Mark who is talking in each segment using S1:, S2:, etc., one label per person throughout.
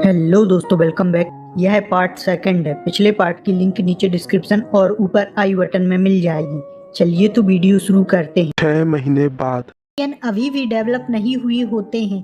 S1: Hello दोस्तों, welcome back. यह है पार्ट सेकंड है। पिछले पार्ट की लिंक नीचे डिस्क्रिप्शन और ऊपर आई बटन में मिल जाएगी। चलिए तो वीडियो शुरू करते हैं।
S2: 6 महीने बाद
S1: अभी भी डेवलप नहीं हुए होते हैं।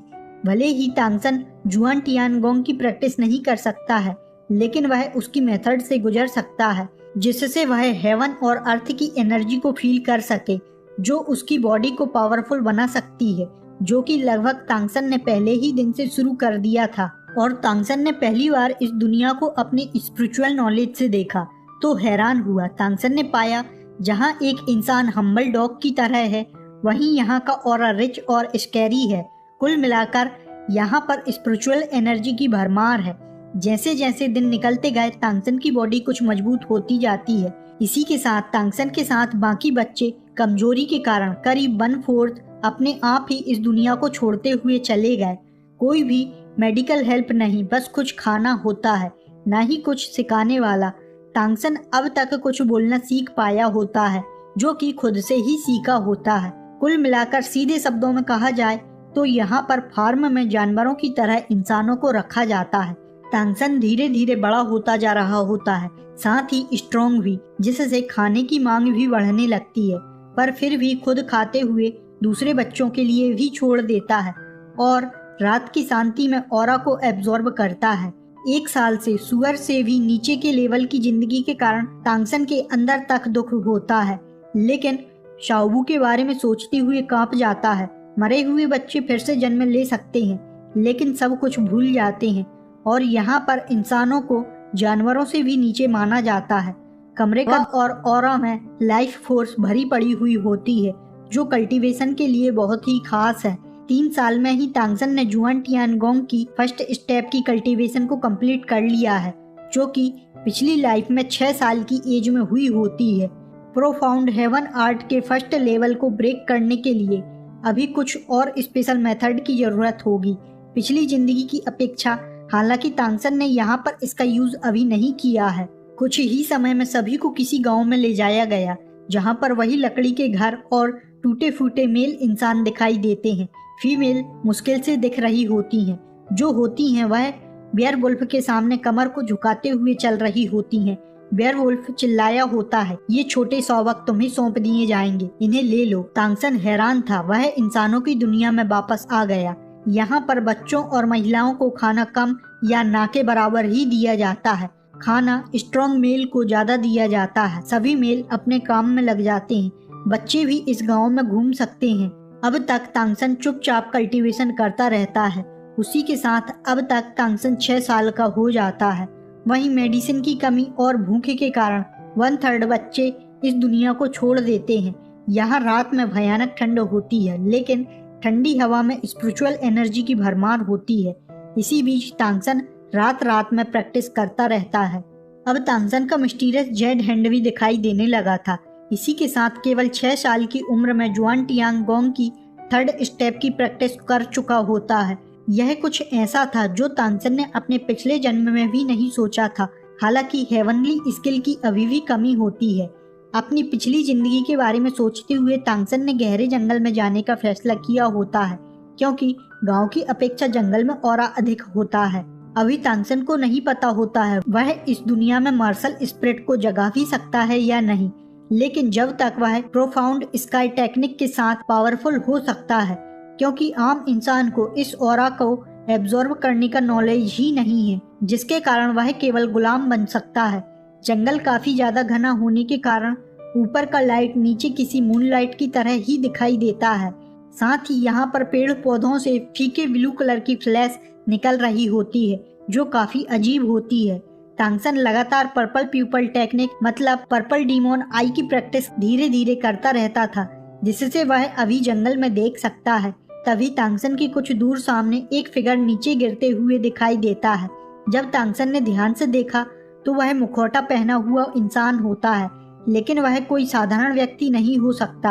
S1: भले ही तांगसन जुआन टियानगोंग की प्रैक्टिस नहीं कर सकता है, लेकिन वह उसकी मेथड से गुजर सकता है जिससे वह हेवन और अर्थ की एनर्जी को फील कर सके, जो उसकी बॉडी को पावरफुल बना सकती है, जो कि लगभग तांगसन ने पहले ही दिन से शुरू कर दिया था। और तांगसन ने पहली बार इस दुनिया को अपने स्पिरिचुअल नॉलेज से देखा तो हैरान हुआ। तांगसन ने पाया जहाँ एक इंसान हम्बल डॉग की तरह है, वहीं यहाँ का ऑरा रिच और स्कैरी है। कुल मिलाकर यहाँ पर स्पिरिचुअल एनर्जी की भरमार है। जैसे जैसे दिन निकलते गए तांगसन की बॉडी कुछ मजबूत होती जाती है। इसी के साथ तांगसन के साथ बाकी बच्चे कमजोरी के कारण करीब 1/4 अपने आप ही इस दुनिया को छोड़ते हुए चले गए। कोई भी मेडिकल हेल्प नहीं, बस कुछ खाना होता है, ना ही कुछ सिखाने वाला। तांगसन अब तक कुछ बोलना सीख पाया होता है, जो कि खुद से ही सीखा होता है। कुल मिलाकर सीधे शब्दों में कहा जाए तो यहाँ पर फार्म में जानवरों की तरह इंसानों को रखा जाता है। तांगसन धीरे धीरे बड़ा होता जा रहा होता है, साथ ही स्ट्रॉन्ग भी, जिससे खाने की मांग भी बढ़ने लगती है, पर फिर भी खुद खाते हुए दूसरे बच्चों के लिए भी छोड़ देता है और रात की शांति में ऑरा को एब्जॉर्ब करता है। 1 साल से सुअर से भी नीचे के लेवल की जिंदगी के कारण तांगसन के अंदर तक दुख होता है, लेकिन शाओबू के बारे में सोचते हुए कांप जाता है। मरे हुए बच्चे फिर से जन्म ले सकते हैं, लेकिन सब कुछ भूल जाते हैं और यहाँ पर इंसानों को जानवरों से भी नीचे माना जाता है। कमरे का और ऑरा में लाइफ फोर्स भरी पड़ी हुई होती है, जो कल्टीवेशन के लिए बहुत ही खास है। 3 साल में ही तांगसन ने जुआन टियानगोंग की फर्स्ट स्टेप की कल्टीवेशन को कंप्लीट कर लिया है, जो कि पिछली लाइफ में 6 साल की एज में हुई होती है। प्रोफाउंड हेवन आर्ट के फर्स्ट लेवल को ब्रेक करने के लिए अभी कुछ और स्पेशल मेथड की जरूरत होगी पिछली जिंदगी की अपेक्षा। हालांकि तांगसन ने यहाँ पर इसका यूज अभी नहीं किया है। कुछ ही समय में सभी को किसी गांव में ले जाया गया, जहाँ पर वही लकड़ी के घर और टूटे फूटे मेल इंसान दिखाई देते हैं। फीमेल मुश्किल से दिख रही होती हैं, जो होती हैं वह बेयरवुल्फ के सामने कमर को झुकाते हुए चल रही होती हैं। बेयरवुल्फ चिल्लाया होता है, ये छोटे सौवक तुम्हें सौंप दिए जाएंगे, इन्हें ले लो। तांगसन हैरान था, वह इंसानों की दुनिया में वापस आ गया। यहाँ पर बच्चों और महिलाओं को खाना कम या ना के बराबर ही दिया जाता है। खाना स्ट्रॉन्ग मेल को ज्यादा दिया जाता है। सभी मेल अपने काम में लग जाते हैं। बच्चे भी इस गाँव में घूम सकते हैं। अब तक तांगसन चुपचाप कल्टीवेशन करता रहता है। उसी के साथ अब तक तांगसन 6 साल का हो जाता है। वहीं मेडिसिन की कमी और भूखे के कारण 1/3 बच्चे इस दुनिया को छोड़ देते हैं। यहाँ रात में भयानक ठंड होती है, लेकिन ठंडी हवा में स्पिरिचुअल एनर्जी की भरमार होती है। इसी बीच तांगसन रात रात में प्रैक्टिस करता रहता है। अब तांगसन का मिस्टीरियस जेड हैंड भी दिखाई देने लगा था। इसी के साथ केवल 6 साल की उम्र में जुआन टियानगोंग की 3rd स्टेप की प्रैक्टिस कर चुका होता है। यह कुछ ऐसा था जो तांगसन ने अपने पिछले जन्म में भी नहीं सोचा था। हालांकि हेवनली स्किल की अभी भी कमी होती है। अपनी पिछली जिंदगी के बारे में सोचते हुए तांगसन ने गहरे जंगल में जाने का फैसला किया होता है, क्योंकि गांव की अपेक्षा जंगल में ऑरा अधिक होता है। अभी तांगसन को नहीं पता होता है वह इस दुनिया में मार्शल स्पिरिट को जगा भी सकता है या नहीं, लेकिन जब तक वह प्रोफाउंड स्काई टेक्निक के साथ पावरफुल हो सकता है, क्योंकि आम इंसान को इस ऑरा को एब्जॉर्ब करने का नॉलेज ही नहीं है, जिसके कारण वह केवल गुलाम बन सकता है। जंगल काफी ज्यादा घना होने के कारण ऊपर का लाइट नीचे किसी मूनलाइट की तरह ही दिखाई देता है। साथ ही यहाँ पर पेड़ पौधों से फीके ब्लू कलर की फ्लैश निकल रही होती है, जो काफी अजीब होती है। तांगसन लगातार पर्पल प्यूपल टेक्निक मतलब पर्पल डीमोन आई की प्रैक्टिस धीरे धीरे करता रहता था, जिससे वह अभी जंगल में देख सकता है। तभी तांगसन की कुछ दूर सामने एक फिगर नीचे गिरते हुए दिखाई देता है। जब तांगसन ने ध्यान से देखा तो वह मुखौटा पहना हुआ इंसान होता है, लेकिन वह कोई साधारण व्यक्ति नहीं हो सकता।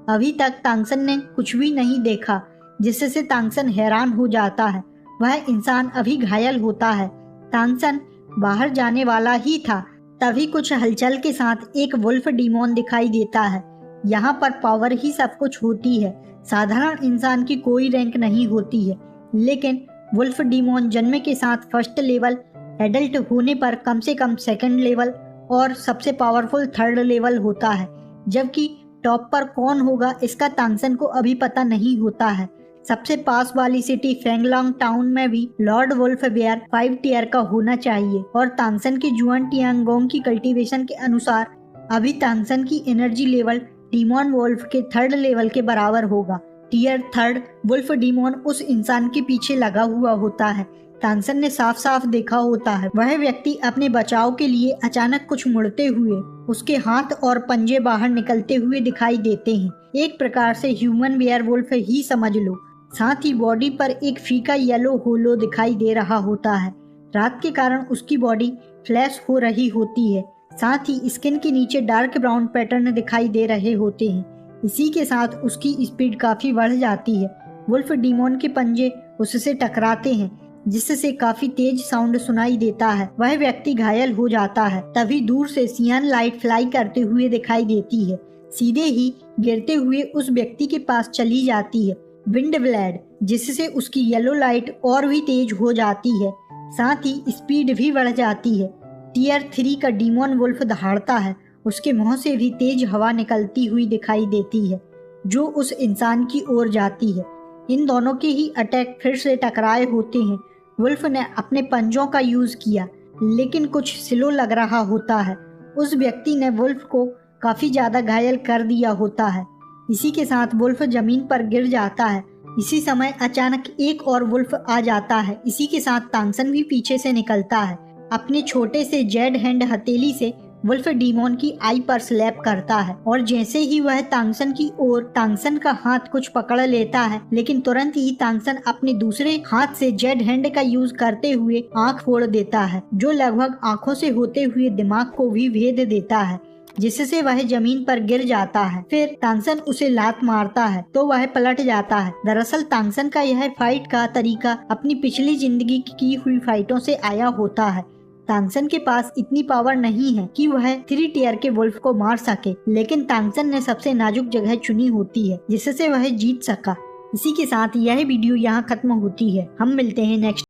S1: अभी तक तांगसन ने कुछ भी नहीं देखा, जिससे तांगसन हैरान हो जाता है। वह इंसान अभी घायल होता है। तांगसन बाहर जाने वाला ही था, तभी कुछ हलचल के साथ एक वुल्फ डीमोन दिखाई देता है। यहाँ पर पावर ही सब कुछ होती है। साधारण इंसान की कोई रैंक नहीं होती है, लेकिन वुल्फ डीमोन जन्म के साथ फर्स्ट लेवल, एडल्ट होने पर कम से कम सेकंड लेवल और सबसे पावरफुल थर्ड लेवल होता है। जबकि टॉप पर कौन होगा इसका तांगसन को अभी पता नहीं होता है। सबसे पास वाली सिटी फेंगलोंग टाउन में भी लॉर्ड वुल्फ बेयर 5 टियर का होना चाहिए और तांगसन के जुआन टियांगोंग की कल्टीवेशन के अनुसार अभी तांगसन की एनर्जी लेवल डीमोन वुल्फ के थर्ड लेवल के बराबर होगा। टियर थर्ड वुल्फ डीमोन उस इंसान के पीछे लगा हुआ होता है। तांगसन ने साफ साफ देखा होता है। वह व्यक्ति अपने बचाव के लिए अचानक कुछ मुड़ते हुए उसके हाथ और पंजे बाहर निकलते हुए दिखाई देते हैं। एक प्रकार से ह्यूमन वेयरवुल्फ ही समझ लो। साथ ही बॉडी पर एक फीका येलो होलो दिखाई दे रहा होता है। रात के कारण उसकी बॉडी फ्लैश हो रही होती है। साथ ही स्किन के नीचे डार्क ब्राउन पैटर्न दिखाई दे रहे होते हैं। इसी के साथ उसकी स्पीड काफी बढ़ जाती है। वुल्फ डीमोन के पंजे उससे टकराते हैं जिससे काफी तेज साउंड सुनाई देता है। वह व्यक्ति घायल हो जाता है। तभी दूर से सियान लाइट फ्लाई करते हुए दिखाई देती है। सीधे ही गिरते हुए उस व्यक्ति के पास चली जाती है विंड ब्लेड, जिससे उसकी येलो लाइट और भी तेज हो जाती है। साथ ही स्पीड भी बढ़ जाती है। टियर 3 का डीमोन वुल्फ दहाड़ता है। उसके मुंह से भी तेज हवा निकलती हुई दिखाई देती है जो उस इंसान की ओर जाती है। इन दोनों के ही अटैक फिर से टकराए होते हैं। वुल्फ ने अपने पंजों का यूज किया लेकिन कुछ स्लो लग रहा होता है। उस व्यक्ति ने वुल्फ को काफी ज्यादा घायल कर दिया होता है। इसी के साथ वुल्फ जमीन पर गिर जाता है। इसी समय अचानक एक और वुल्फ आ जाता है। इसी के साथ तांगसन भी पीछे से निकलता है। अपने छोटे से जेड हैंड हथेली से वुल्फ डीमोन की आई पर स्लैप करता है और जैसे ही वह तांगसन की ओर तांगसन का हाथ कुछ पकड़ लेता है, लेकिन तुरंत ही तांगसन अपने दूसरे हाथ से जेड हैंड का यूज करते हुए आंख फोड़ देता है जो लगभग आंखों से होते हुए दिमाग को भी भेद देता है, जिससे वह जमीन पर गिर जाता है। फिर तांगसन उसे लात मारता है तो वह पलट जाता है। दरअसल तांगसन का यह फाइट का तरीका अपनी पिछली जिंदगी की हुई फाइटों से आया होता है। तांगसन के पास इतनी पावर नहीं है कि वह 3 टियर के वुल्फ को मार सके, लेकिन तांगसन ने सबसे नाजुक जगह चुनी होती है जिससे वह जीत सका। इसी के साथ यह वीडियो यहाँ खत्म होती है। हम मिलते हैं नेक्स्ट